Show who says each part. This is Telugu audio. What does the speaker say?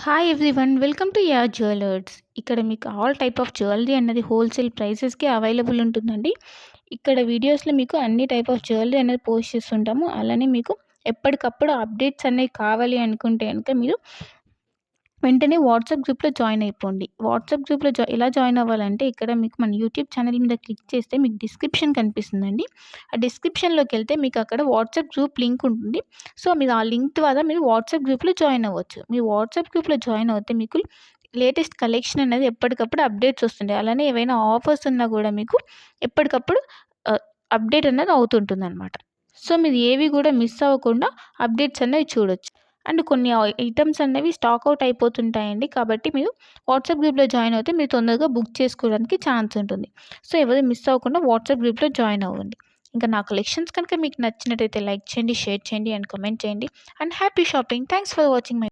Speaker 1: Hi everyone welcome to yeah jewellers. ఇక్కడ మీకు ఆల్ టైప్ ఆఫ్ జ్యువెలరీ అన్నది హోల్సేల్ ప్రైసెస్కి అవైలబుల్ ఉంటుందండి. ఇక్కడ వీడియోస్లో మీకు అన్ని టైప్ ఆఫ్ జ్యువెలరీ అనేది పోస్ట్ చేస్తుంటాము. అలానే మీకు ఎప్పటికప్పుడు అప్డేట్స్ అనేవి కావాలి అనుకుంటే కనుక మీరు వెంటనే వాట్సాప్ గ్రూప్లో జాయిన్ అయిపోండి. వాట్సాప్ గ్రూప్లో ఎలా జాయిన్ అవ్వాలంటే ఇక్కడ మీకు మన యూట్యూబ్ ఛానల్ మీద క్లిక్ చేస్తే మీకు డిస్క్రిప్షన్ కనిపిస్తుందండి. ఆ డిస్క్రిప్షన్లోకి వెళ్తే మీకు అక్కడ వాట్సాప్ గ్రూప్ లింక్ ఉంటుంది. సో మీరు ఆ లింక్ ద్వారా మీరు వాట్సాప్ గ్రూప్లో జాయిన్ అవ్వచ్చు. మీ వాట్సాప్ గ్రూప్లో జాయిన్ అవుతే మీకు లేటెస్ట్ కలెక్షన్ అనేది ఎప్పటికప్పుడు అప్డేట్స్ వస్తుంటాయి. అలానే ఏవైనా ఆఫర్స్ ఉన్నా కూడా మీకు ఎప్పటికప్పుడు అప్డేట్ అనేది అవుతుంటుందన్నమాట. సో మీరు ఏవి కూడా మిస్ అవ్వకుండా అప్డేట్స్ అనేవి చూడొచ్చు. అండ్ కొన్ని ఐటెమ్స్ అనేవి స్టాక్ అవుట్ అయిపోతుంటాయండి. కాబట్టి మీరు వాట్సాప్ గ్రూప్లో జాయిన్ అవుతే మీరు తొందరగా బుక్ చేసుకోవడానికి ఛాన్స్ ఉంటుంది. సో ఎవరు మిస్ అవ్వకుండా వాట్సాప్ గ్రూప్లో జాయిన్ అవ్వండి. ఇంకా నా కలెక్షన్స్ కనుక మీకు నచ్చినట్టయితే లైక్ చేయండి, షేర్ చేయండి అండ్ కామెంట్ చేయండి. And happy shopping. Thanks for watching my